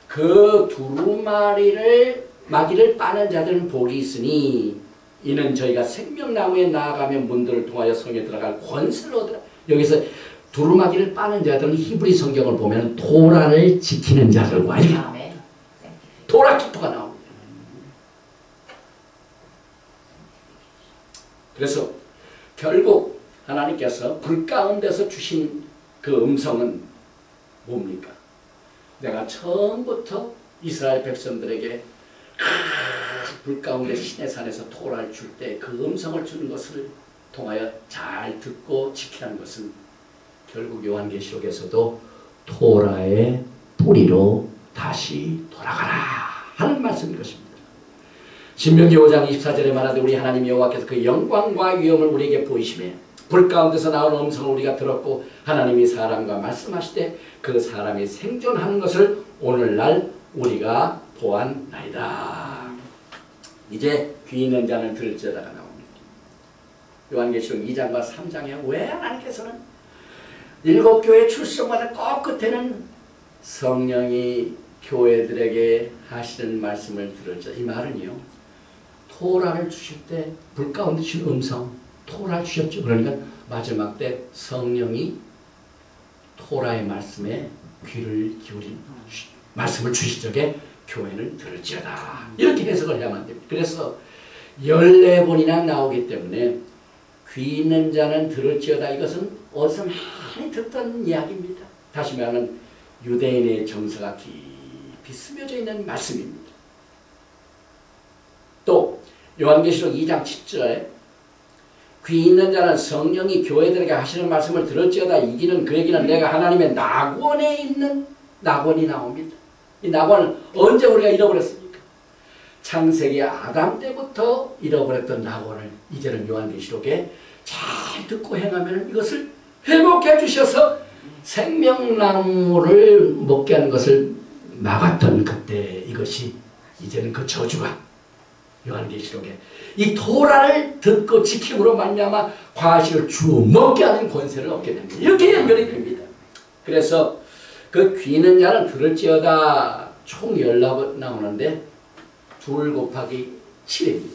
그 두루마리를 마귀를 빠는 자들은 복이 있으니 이는 저희가 생명나무에 나아가며 문들을 통하여 성에 들어갈 권세를 얻으라. 여기서 두루마기를 빠는 자들은 히브리 성경을 보면 토라를 지키는 자들과 토라 기토가 나옵니다. 그래서 결국 하나님께서 불 가운데서 주신 그 음성은 뭡니까? 내가 처음부터 이스라엘 백성들에게 불 가운데 시내산에서 토라를 줄 때 그 음성을 주는 것을 통하여 잘 듣고 지키라는 것은 결국 요한계시록에서도 토라의 뿌리로 다시 돌아가라 하는 말씀인 것입니다. 신명기 5장 24절에 말하되 우리 하나님 여호와께서 그 영광과 위엄을 우리에게 보이시매 불 가운데서 나오는 음성을 우리가 들었고 하나님이 사람과 말씀하시되 그 사람이 생존하는 것을 오늘날 우리가 보았나이다. 이제 귀 있는 자는 들을지어다가 나옵니다. 요한계시록 2장과 3장에 왜 하나님께서는 일곱 교회 출석마다 꼭 끝에는 성령이 교회들에게 하시는 말씀을 들을지 이 말은요. 토라를 주실 때 불 가운데 주신 음성 토라를 주셨죠. 그러니까 마지막 때 성령이 토라의 말씀에 귀를 기울인 말씀을 주실 적에 교회는 들을지어다. 이렇게 해석을 해야만 됩니다. 그래서 14번이나 나오기 때문에 귀 있는 자는 들을지어다. 이것은 어디서 많이 듣던 이야기입니다. 다시 말하면 유대인의 정서가 깊이 스며져 있는 말씀입니다. 또 요한계시록 2장 10절에 귀 있는 자는 성령이 교회들에게 하시는 말씀을 들을지어다. 이기는 그에게는 내가 하나님의 낙원에 있는 낙원이 나옵니다. 이 낙원은 언제 우리가 잃어버렸습니까? 창세기 아담 때부터 잃어버렸던 낙원을 이제는 요한계시록에 잘 듣고 행하면 이것을 회복해 주셔서 생명나무를 먹게 하는 것을 막았던 그때 이것이 이제는 그 저주가 요한계시록에 이 토라를 듣고 지킴으로 말미암아 과실을 주 먹게 하는 권세를 얻게 됩니다. 이렇게 연결이 됩니다. 그래서 그 귀 있는 자는 들을지어다 총 14번 나오는데 2 곱하기 7입니다.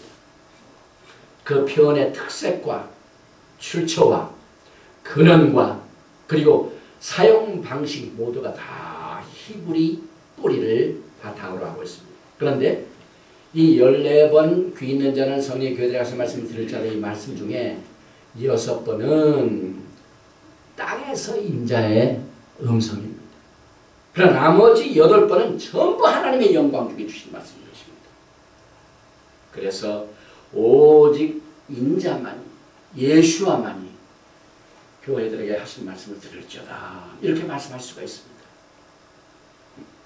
그 표현의 특색과 출처와 근원과 그리고 사용 방식 모두가 다 히브리 뿌리를 바탕으로 하고 있습니다. 그런데 이 14번 귀 있는 자는 성령의 교회들에게 하신 말씀을 들을 자의 이 말씀 중에 6번은 땅에서 인자의 음성입니다. 그러나 나머지 8번은 전부 하나님의 영광 중에 주신 말씀인 것입니다. 그래서 오직 인자만이 예수와만이 교회들에게 하신 말씀을 들을지어다. 이렇게 말씀할 수가 있습니다.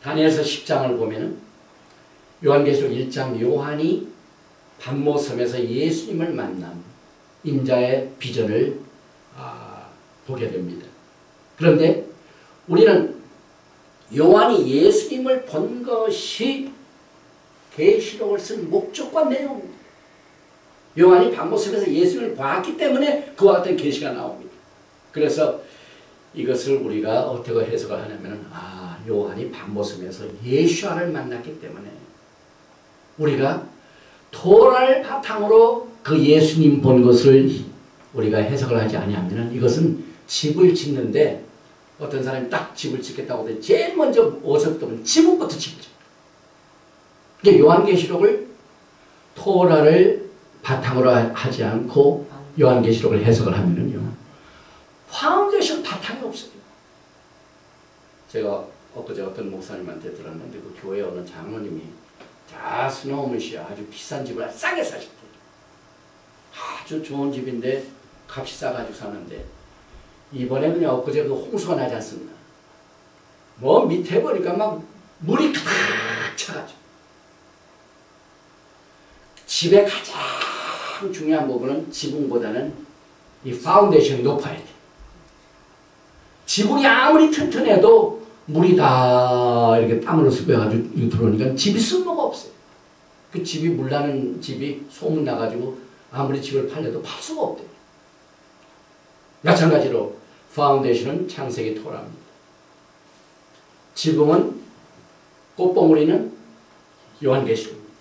다니엘서 10장을 보면은 요한계시록 1장 요한이 반모섬에서 예수님을 만난 임자의 비전을 보게 됩니다. 그런데 우리는 요한이 예수님을 본 것이 계시록을 쓴 목적과 내용입니다. 요한이 반모섬에서 예수님을 봤기 때문에 그와 같은 계시가 나옵니다. 그래서 이것을 우리가 어떻게 해석을 하냐면 요한이 반모섬에서 예수와를 만났기 때문에 우리가 토라를 바탕으로 그 예수님 본 것을 우리가 해석을 하지 아니하면 이것은 집을 짓는데 어떤 사람이 딱 집을 짓겠다고 해서 제일 먼저 어디서부터 보면 지붕부터 짓죠. 그러니까 요한계시록을 토라를 바탕으로 하지 않고 요한계시록을 해석을 하면은요, 파운데이션 바탕이 없어요. 제가 엊그제 어떤 목사님한테 들었는데 그 교회 어느 장로님이 스노우무시야 아주 비싼 집을 싸게 사셨대요. 아주 좋은 집인데 값이 싸가지고 사는데 이번에 그냥 엊그제 그 홍수가 나지 않습니까? 뭐 밑에 보니까 막 물이 가득 차가지고 집의 가장 중요한 부분은 지붕보다는 이 파운데이션이 높아야 돼. 지붕이 아무리 튼튼해도 물이 다 이렇게 땀으로 습해가지고 들어오니까 집이 쓸모가 없어요. 그 집이 물나는 집이 소문나가지고 아무리 집을 팔려도 팔 수가 없대요. 마찬가지로 파운데이션은 창세기 토라입니다. 지붕은 꽃봉우리는 요한계시록입니다.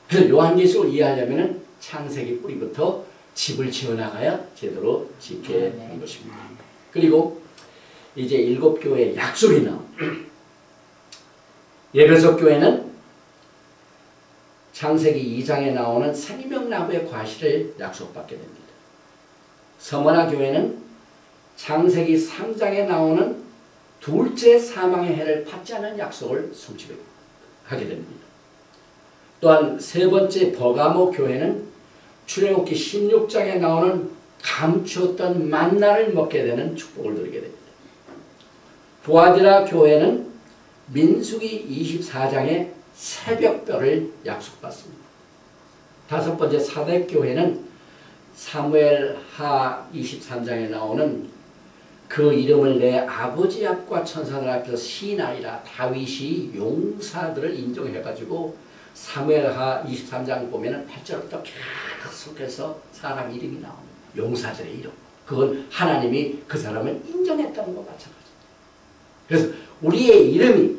그래서 요한계시록을 이해하려면 창세기 뿌리부터 집을 지어나가야 제대로 짓게 된 것입니다. 그리고 이제 7교회의 약속이 나옵니다. 에베소 교회는 창세기 2장에 나오는 생명나무의 과실을 약속받게 됩니다. 서머나 교회는 창세기 3장에 나오는 둘째 사망의 해를 받지 않는 약속을 성취하게 됩니다. 또한 세 번째 버가모 교회는 출애굽기 16장에 나오는 감추었던 만나를 먹게 되는 축복을 누리게 됩니다. 두아디라 교회는 민수기 24장에 새벽별을 약속받습니다. 다섯 번째 사대교회는 사무엘하 23장에 나오는 그 이름을 내 아버지 앞과 천사들 앞에서 시인하리라. 다윗이 용사들을 인정해가지고 사무엘하 23장 보면은 8절부터 계속해서 사람 이름이 나옵니다. 용사들의 이름. 그건 하나님이 그 사람을 인정했다는 것과 마찬가지입니다. 그래서 우리의 이름이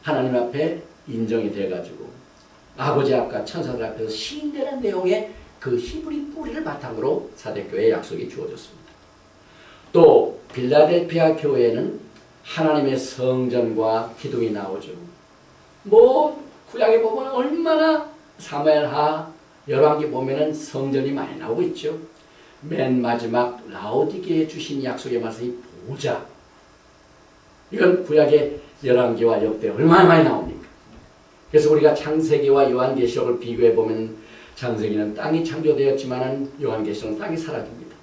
하나님 앞에 인정이 돼가지고 아버지 앞과 천사들 앞에서 시인되는 내용의 그 히브리 뿌리를 바탕으로 사대교회의 약속이 주어졌습니다. 또 빌라델피아 교회는 하나님의 성전과 기둥이 나오죠. 뭐 구약에 보면 얼마나 사무엘하 열왕기 보면은 성전이 많이 나오고 있죠. 맨 마지막 라오디게에 주신 약속의 말씀이 보좌. 이건 구약의 열왕기와 역대 얼마나 많이 나옵니까? 그래서 우리가 창세기와 요한계시록을 비교해 보면 창세기는 땅이 창조되었지만 요한계시록은 땅이 사라집니다.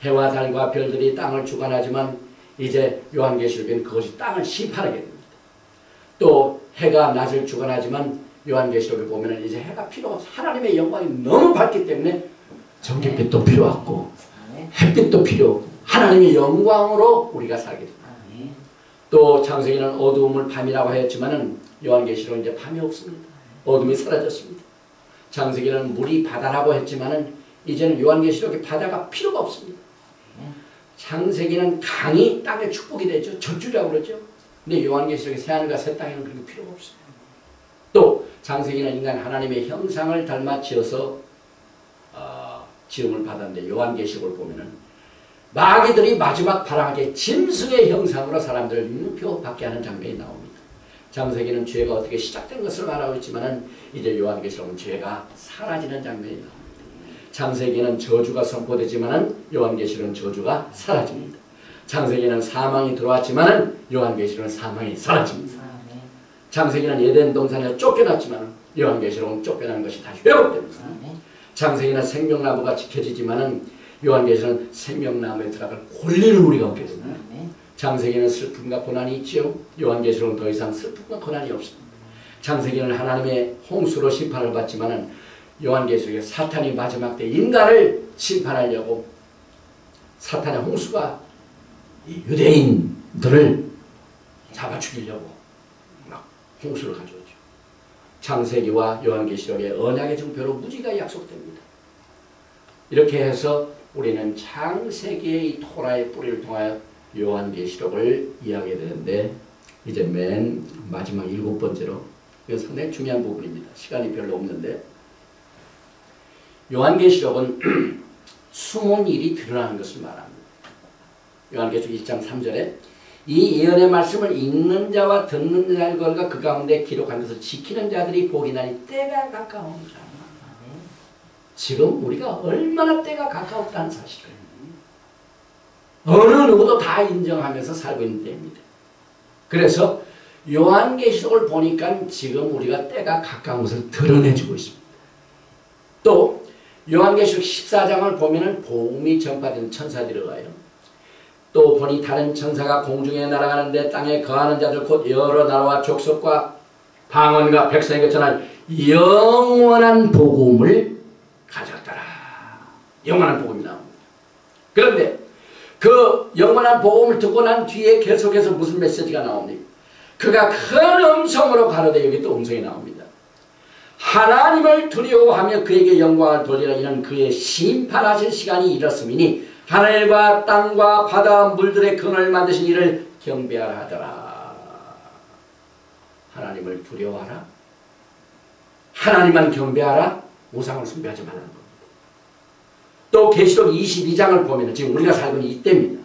해와 달과 별들이 땅을 주관하지만 이제 요한계시록은 그것이 땅을 심판하게 됩니다. 또 해가 낮을 주관하지만 요한계시록을 보면 이제 해가 필요가 없어. 하나님의 영광이 너무 밝기 때문에 전기빛도 필요 없고 햇빛도 필요 없고 하나님의 영광으로 우리가 살게 됩니다. 또 창세기는 어두움을 밤이라고 하였지만 요한계시록은 이제 밤이 없습니다. 어둠이 사라졌습니다. 창세기는 물이 바다라고 했지만 이제는 요한계시록에 바다가 필요가 없습니다. 창세기는 강이 땅의 축복이 되죠. 젖주라고 그러죠. 근데 요한계시록의 새하늘과 새 땅에는 그렇게 필요가 없어요. 또 창세기는 인간 하나님의 형상을 닮아 지어서 지음을 받았는데 요한계시록을 보면은 마귀들이 마지막 발악의 짐승의 형상으로 사람들을 융표받게 하는 장면이 나옵니다. 창세기는 죄가 어떻게 시작된 것을 말하고 있지만 이제 요한계시록은 죄가 사라지는 장면이 나옵니다. 창세기는 저주가 선포되지만 요한계시록은 저주가 사라집니다. 창세기는 사망이 들어왔지만 요한계시록은 사망이 사라집니다. 창세기는 에덴 동산에 쫓겨났지만 요한계시록은 쫓겨난 것이 다시 회복됩니다. 창세기는 생명나무가 지켜지지만 요한계시록은 생명나무에 들어갈 권리를 우리가 얻게 됩니다. 창세기는 슬픔과 고난이 있지요. 요한계시록은 더 이상 슬픔과 고난이 없습니다. 창세기는 하나님의 홍수로 심판을 받지만은 요한계시록에 사탄이 마지막 때 인간을 심판하려고 사탄의 홍수가 유대인들을 잡아 죽이려고 막 홍수를 가져오죠. 창세기와 요한계시록의 언약의 증표로 무지가 약속됩니다. 이렇게 해서 우리는 창세기의 이 토라의 뿌리를 통하여 요한계시록을 이해하게 되는데, 이제 맨 마지막 7번째로, 이건 상당히 중요한 부분입니다. 시간이 별로 없는데, 요한계시록은 숨은 일이 드러나는 것을 말합니다. 요한계시록 1장 3절에 이 예언의 말씀을 읽는 자와 듣는 자의 걸과 그 가운데 기록한 것을 지키는 자들이 복이 나니 때가 가까운다. 지금 우리가 얼마나 때가 가까웠다는 사실을 어느 누구도 다 인정하면서 살고 있는 때입니다. 그래서 요한계시록을 보니까 지금 우리가 때가 가까운 것을 드러내주고 있습니다. 또 요한계시록 14장을 보면은 복음이 전파되는 천사들이 와요. 또 보니 다른 천사가 공중에 날아가는데 땅에 거하는 자들 곧 여러 나라와 족속과 방언과 백성에게 전할 영원한 복음을 가졌더라. 영원한 복음이 나옵니다. 그런데 그 영원한 복음을 듣고 난 뒤에 계속해서 무슨 메시지가 나옵니까? 그가 큰 음성으로 가로되, 여기 또 음성이 나옵니다. 하나님을 두려워하며 그에게 영광을 돌리라. 이는 그의 심판하실 시간이 이렇음이니 하늘과 땅과 바다 물들의 근원을 만드신 이를 경배하라 하더라. 하나님을 두려워하라. 하나님만 경배하라. 우상을 숭배하지 말라는 겁니다. 또 계시록 22장을 보면 지금 우리가 살고 있는 이때입니다.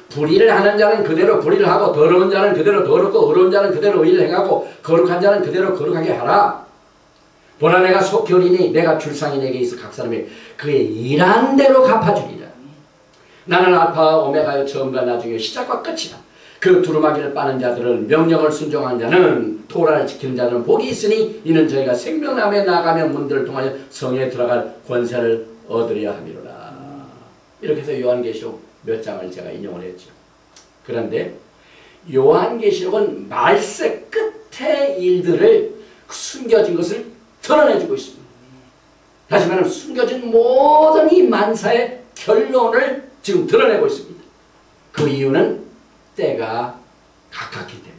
불의를 하는 자는 그대로 불의를 하고 더러운 자는 그대로 더럽고 의로운 자는 그대로 의를 행하고 거룩한 자는 그대로 거룩하게 하라. 보라 내가 속히 오리니 내가 줄상이 내게 있어 각 사람이 그의 일한 대로 갚아주리라. 나는 알파와 오메가요 처음과 나중에 시작과 끝이다. 그 두루마기를 빠는 자들은 명령을 순종한 자는 토라를 지키는 자는 복이 있으니 이는 저희가 생명나무에 나가며 문들을 통하여 성에 들어갈 권세를 얻으려 함이로라. 이렇게 해서 요한계시록 몇 장을 제가 인용을 했죠. 그런데 요한계시록은 말세 끝의 일들을 숨겨진 것을 드러내주고 있습니다. 다시 말하면 숨겨진 모든 이 만사의 결론을 지금 드러내고 있습니다. 그 이유는 때가 가깝기 때문에.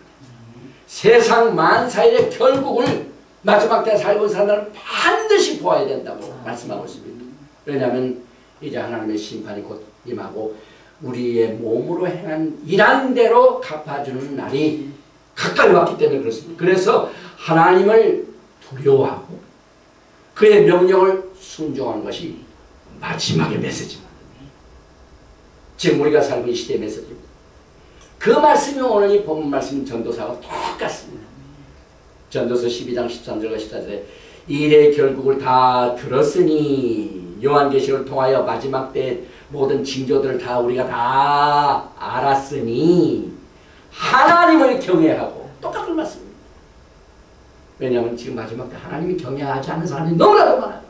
세상 만사의 결국을 마지막 때 살고 있는 사람들은 반드시 보아야 된다고 말씀하고 있습니다. 왜냐하면 이제 하나님의 심판이 곧 임하고 우리의 몸으로 행한 일한 대로 갚아주는 날이 가까이 왔기 때문에 그렇습니다. 그래서 하나님을 두려워하고 그의 명령을 순종하는 것이 마지막의 메시지입니다. 지금 우리가 살고 있는 시대의 메시지입니다. 그 말씀이 오늘 이 본문 말씀 전도서하고 똑같습니다. 전도서 12장 13절과 14절에 일의 결국을 다 들었으니 요한계시록을 통하여 마지막 때 모든 징조들을 다 우리가 다 알았으니 하나님을 경외하고 똑같은 말씀입니다. 왜냐하면 지금 마지막 때 하나님이 경외하지 않는 사람이 너무나도 많아요.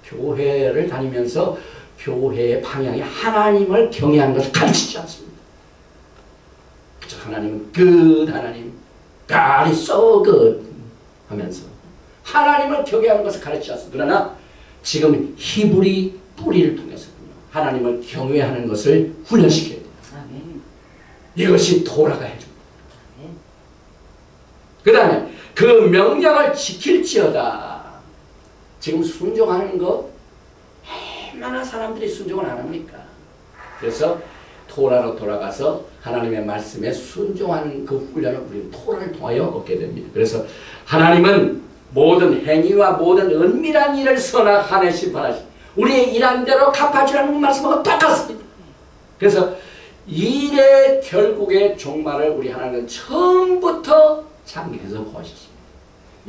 교회를 다니면서 교회의 방향이 하나님을 경외하는 것을 가르치지 않습니다. 그저 하나님은 good 하나님, God is so good 하면서 하나님을 경외하는 것을 가르치지 않습니다. 그러나 지금 히브리 뿌리를 통해서는요, 하나님을 경외하는 것을 훈련시켜야 돼요. 이것이 토라가 해줍니다. 그 다음에 그 명령을 지킬지어다. 지금 순종하는 것 얼마나 사람들이 순종을 안 합니까? 그래서 토라로 돌아가서 하나님의 말씀에 순종하는 그 훈련을 우리는 토라를 통하여 얻게 됩니다. 그래서 하나님은 모든 행위와 모든 은밀한 일을 선악하네 심판하시 우리의 일한 대로 갚아주라는 말씀하고 똑같습니다. 그래서 일의 결국의 종말을 우리 하나님은 처음부터 창세기에서 고하셨습니다.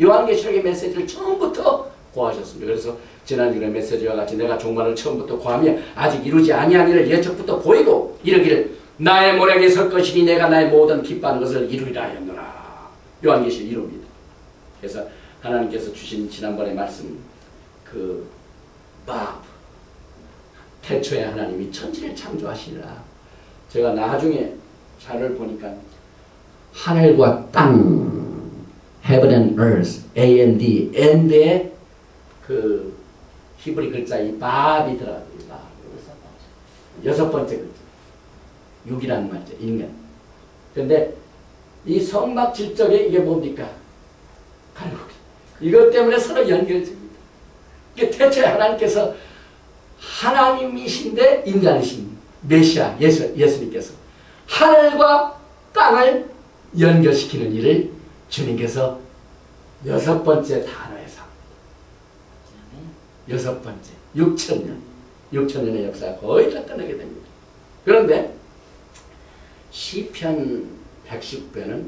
요한계시록의 메시지를 처음부터 고하셨습니다. 그래서 지난주의 메시지와 같이 내가 종말을 처음부터 고하며 아직 이루지 아니한 일을 예적부터 보이고 이르기를 나의 모략에 설 것이니 내가 나의 모든 기뻐하는 것을 이루리라 하였노라. 요한계시록 이룹니다. 그래서 하나님께서 주신 지난번에 말씀 그 밥, 태초에 하나님이 천지를 창조하시니라. 제가 나중에 자료를 보니까 하늘과 땅, heaven and earth, A-N-D, and의 그 히브리 글자 이 밥이 들어가요. 여섯 번째 글자. 6이라는 말이죠. 인간. 근데 이 성막 질적에 이게 뭡니까? 갈고리. 이것 때문에 서로 연결됩니다. 이게 태초에 하나님께서 하나님이신데 인간이신 메시아 예수님께서 하늘과 땅을 연결시키는 일을 주님께서 여섯 번째 단어에서 여섯 번째 6천년의 역사가 거의 다 끝나게 됩니다. 그런데 시편 119편은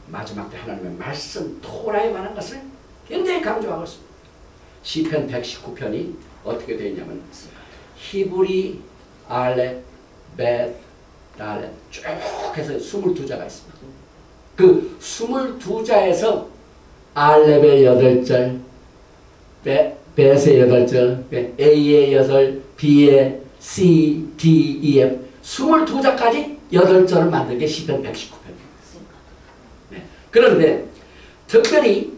마지막 때 하나님의 말씀 토라에 관한 것을 굉장히 강조하고 있습니다. 시편 119편이 어떻게 되어 있냐면 히브리, 알렛, 벳, 달렛 쭉 해서 22자가 있습니다. 그 22자에서 알렙의 8절, 벳의 8절, A의 8, B의 C, D, E, F 22자까지 8절을 만든 게 시편 119편입니다. 네. 그런데 특별히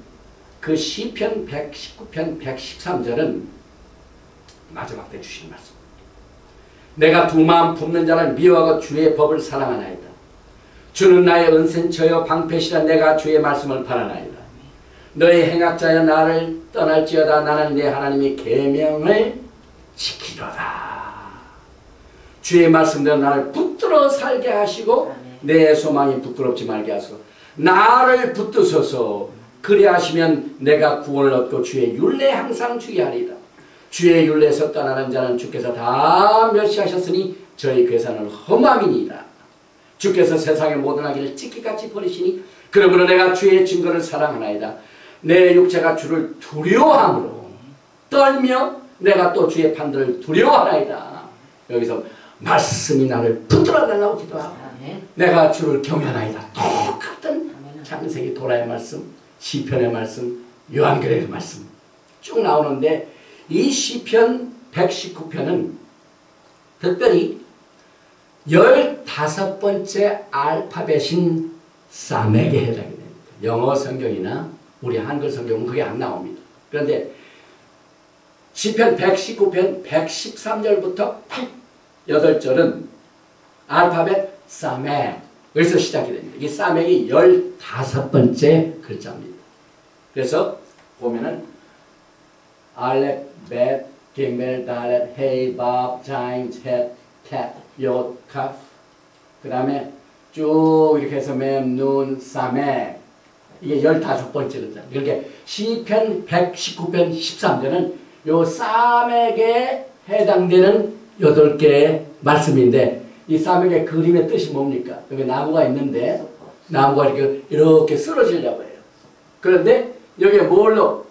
그 시편 119편 113절은 마지막 때 주신 말씀. 내가 두 마음 품는 자를 미워하고 주의 법을 사랑하나이다. 주는 나의 은센처여 방패시라. 내가 주의 말씀을 바라나이다. 너의 행악자여 나를 떠날지어다. 나는 내 하나님의 계명을 지키리라. 주의 말씀대로 나를 붙들어 살게 하시고 내 소망이 부끄럽지 말게 하소서. 나를 붙드소서. 그리하시면 내가 구원을 얻고 주의 율례에 항상 주의하리이다. 주의 율례에서 떠나는 자는 주께서 다 멸시하셨으니 저희 괴산은 험함이니이다. 주께서 세상의 모든 악기를 찢기같이 버리시니 그러므로 내가 주의 증거를 사랑하나이다. 내 육체가 주를 두려워함으로 떨며 내가 또 주의 판들을 두려워하나이다. 여기서 말씀이 나를 붙들어달라고 기도하고 내가 주를 경외하나이다. 똑같은 창세기 도라의 말씀, 시편의 말씀, 요한계시록의 말씀 쭉 나오는데 이 시편 119편은 특별히 15번째 알파벳인 사맥에 해당이 됩니다. 영어 성경이나 우리 한글 성경은 그게 안 나옵니다. 그런데 시편 119편 113절부터 8절은 알파벳 사맥에서 시작이 됩니다. 이 사맥이 15번째 글자입니다. 그래서 보면은 알렙, 벳, 기멜, 달렛, 헤이, 밥, 자인, 헷, 텟, 욤, 카프 그 다음에 쭉 이렇게 해서 맴, 눈, 사맥 이게 15번째 글자. 이렇게 시편 119편 13절은 요 사맥에 해당되는 8개의 말씀인데 이 사맥의 그림의 뜻이 뭡니까? 여기 나무가 있는데 나무가 이렇게 쓰러지려고 해요. 그런데 여기에 뭘로?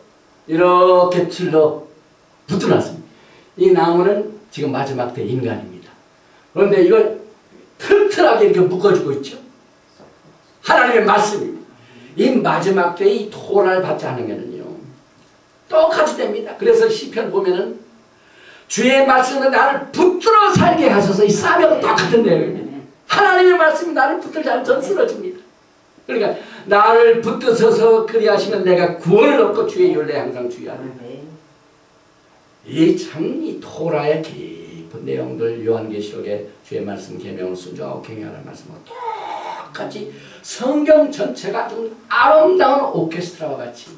이렇게 줄로 붙어놨습니다. 이 나무는 지금 마지막 때 인간입니다. 그런데 이걸 튼튼하게 이렇게 묶어주고 있죠. 하나님의 말씀입니다. 이 마지막 때 이 토라를 받지 않으면요 똑같이 됩니다. 그래서 시편 보면은 주의 말씀은 나를 붙들어 살게 하셔서 이 사명은 똑같은 내용입니다. 하나님의 말씀이 나를 붙들지 않으면 전 쓰러집니다. 그러니까 나를 붙드셔서 그리하시면 내가 구원을 얻고 주의 율례에 항상 주의하라. 이 참 이 토라의 깊은 내용들 요한계시록에 주의 말씀 계명을 순종하고 경외하라는 말씀하고 똑같이 성경 전체가 좀 아름다운 오케스트라와 같이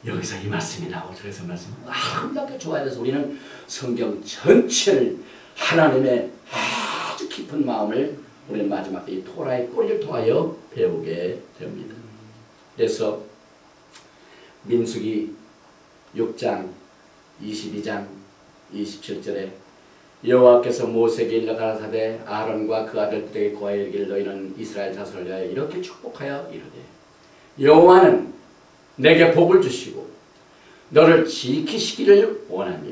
여기서 이 말씀이 나오고 저기서 말씀이 아름답게 좋아해서 우리는 성경 전체를 하나님의 아주 깊은 마음을 우리는 마지막 때 이 토라의 꼬리를 통하여 배우게 됩니다. 그래서 민수기 6장 22장 27절에 여호와께서 모세에게 일러 가라사대 아론과 그 아들들에게 고하여 이르기를 너희는 이스라엘 자손을 위하여 이렇게 축복하여 이르되 여호와는 내게 복을 주시고 너를 지키시기를 원하며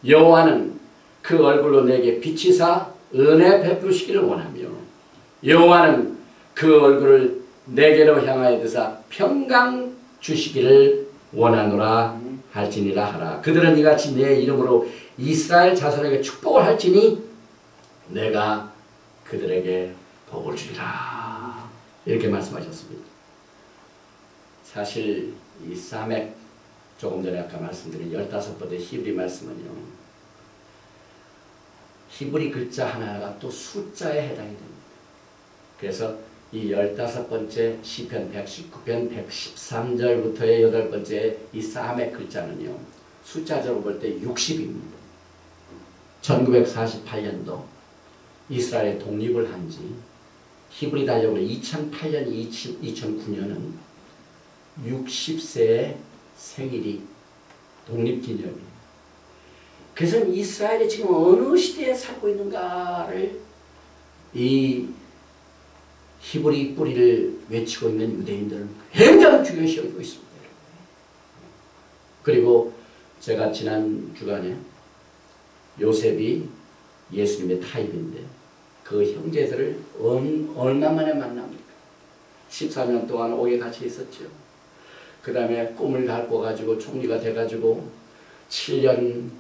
여호와는 그 얼굴로 내게 비치사 은혜 베푸시기를 원하며 여호와는 그 얼굴을 내게로 향하여 드사 평강 주시기를 원하노라 할지니라 하라. 그들은 이같이 내 이름으로 이스라엘 자손에게 축복을 할지니 내가 그들에게 복을 주리라. 이렇게 말씀하셨습니다. 사실 이 사맥, 조금 전에 아까 말씀드린 15번째 히브리 말씀은요, 히브리 글자 하나가 또 숫자에 해당이 됩니다. 그래서 이 15번째 시편 119편 113절부터의 8번째 이 사맥 글자는요, 숫자적으로 볼 때 60입니다. 1948년도 이스라엘의 독립을 한 지 히브리 달력으로 2008년, 2009년은 60세의 생일이 독립기념이에요. 그래서 이스라엘이 지금 어느 시대에 살고 있는가를 이 히브리 뿌리를 외치고 있는 유대인들은 굉장히 중요시 여기고 있습니다. 그리고 제가 지난 주간에 요셉이 예수님의 타입인데 그 형제들을 얼마 만에 만납니까? 14년 동안 옥에 같이 있었죠. 그 다음에 꿈을 갖고 가지고 총리가 돼가지고 7년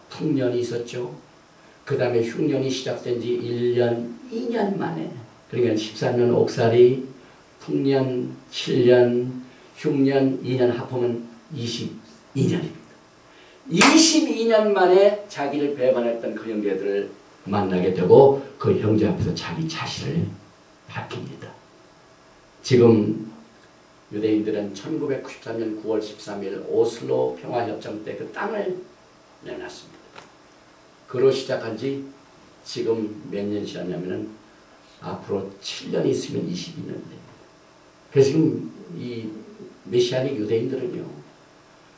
풍년이 있었죠. 그 다음에 흉년이 시작된 지 1년, 2년 만에, 그러니까 14년 옥살이, 풍년 7년, 흉년 2년 합하면 22년입니다. 22년 만에 자기를 배반했던 그 형제들을 만나게 되고 그 형제 앞에서 자기 자신을 밝힙니다. 지금 유대인들은 1993년 9월 13일 오슬로 평화협정 때 그 땅을 내놨습니다. 그로 시작한 지 지금 몇 년 지났냐면은 앞으로 7년이 있으면 22년 됩니다. 그래서 지금 이 메시아닉 유대인들은요,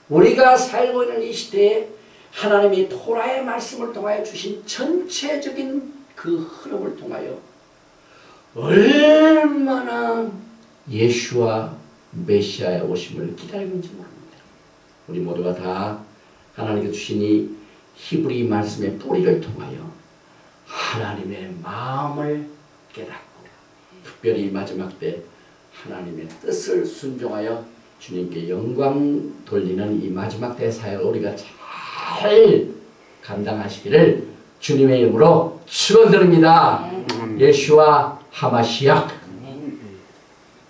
우리가 살고 있는 이 시대에 하나님이 토라의 말씀을 통하여 주신 전체적인 그 흐름을 통하여 얼마나 예수와 메시아의 오심을 기다리는지 모릅니다. 우리 모두가 다 하나님께 주신 이 히브리 말씀의 뿌리를 통하여 하나님의 마음을 깨닫고 특별히 마지막 때 하나님의 뜻을 순종하여 주님께 영광 돌리는 이 마지막 때 사역을 우리가 잘 감당하시기를 주님의 이름으로 축원드립니다. 예수와 하마시약